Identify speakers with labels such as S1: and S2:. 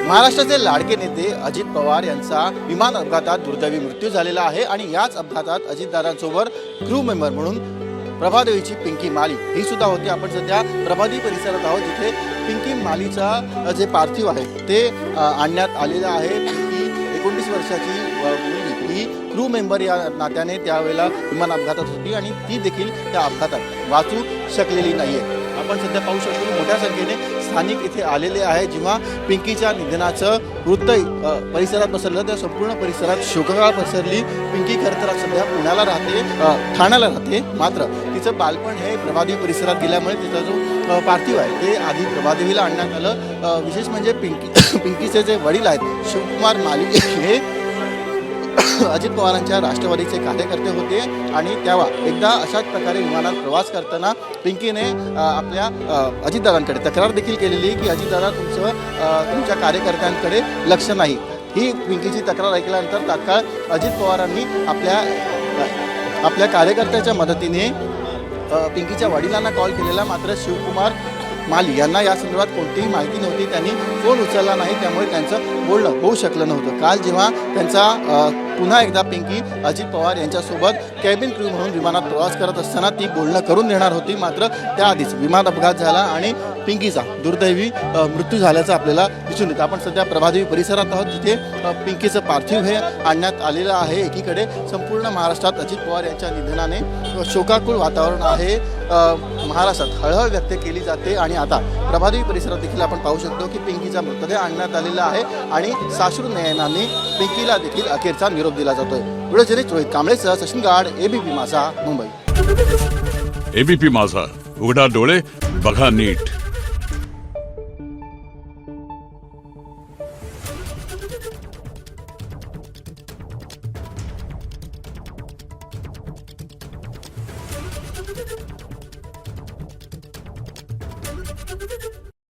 S1: महाराष्ट्राचे लाडके नेते अजित पवार यांचा विमान अपघातात दुर्दैवी मृत्यू झालेला आहे आणि याच अपघातात अजितदादांसोबत क्रू मेंबर म्हणून प्रभादेवीची पिंकी माली ही सुद्धा होती। आपण सध्या प्रभादेवी परिसरात आहोत, जिथे पिंकी मालीचा जे पार्थिव आहे ते आणण्यात आलेलं आहे। पिंकी 19 वर्षाची मुलगी ही क्रू मेंबर या नात्याने त्यावेळेला विमान अपघातात होती आणि ती देखील त्या अपघातात वाचू शकलेली नाहीये। आपण सध्या पाहू शकतो की मोठ्या संख्येने स्थानिक इथे आलेले आहे। जेव्हा पिंकीच्या निधनाचं वृत्त परिसरात पसरलं त्या संपूर्ण परिसरात शोककळा पसरली। पिंकी खरं तर सध्या पुण्याला राहते, ठाण्याला राहते, मात्र तिचं बालपण हे प्रभादेवी परिसरात गेल्यामुळे तिचा जो पार्थिव आहे ते आधी प्रभादेवीला आणण्यात आलं। विशेष म्हणजे पिंकीचे जे वडील आहेत शिवकुमार माली हे अजित पवारांच्या राष्ट्रवादीचे कार्यकर्ते होते आणि तेव्हा एकदा अशाच प्रकारे विमानात प्रवास करताना पिंकीने आपल्या अजितदादांकडे तक्रार देखील केलेली की अजितदादा तुमच्या कार्यकर्त्यांकडे लक्ष नाही। ही पिंकीची तक्रार ऐकल्यानंतर तात्काळ अजित पवारांनी आपल्या कार्यकर्त्याच्या मदतीने पिंकीच्या वडिलांना कॉल केलेला, मात्र शिवकुमार माली यांना या संदर्भात कोणतीही माहिती नव्हती। त्यांनी फोन उचलला नाही, त्यामुळे त्यांचं बोलणं होऊ शकलं नव्हतं। काल जेव्हा त्यांचा पुन्हा एकदा पिंकी अजित पवार यांच्यासोबत कॅबिन क्रू म्हणून विमानात प्रवास करत असताना ती बोलणं करून देणार होती, मात्र त्याआधीच विमान अपघात झाला आणि पिंकीचा दुर्दैवी मृत्यू झाल्याचं आपल्याला दिसून येतं। आपण सध्या प्रभादेवी परिसरात आहोत, जिथे पिंकीचं पार्थिव हे आणण्यात आलेलं आहे। एकीकडे संपूर्ण महाराष्ट्रात अजित पवार यांच्या निधनाने शोकाकुळ वातावरण आहे, महाराष्ट्रात हळहळ व्यक्त केली जाते आणि आता प्रभादेवी परिसरात देखील आपण पाहू शकतो की पिंकीचा मृतदेह आणण्यात आलेला आहे आणि साश्रू नयनांनी पिंकीला देखील अखेरचा निरोप दिला जातोय। व्हिडिओ जर्नलिस्ट रोहित कांबळेसह सचिन गाड, एबीपी माझा, मुंबई।
S2: एबीपी माझा, उघडा डोळे बघा नीट।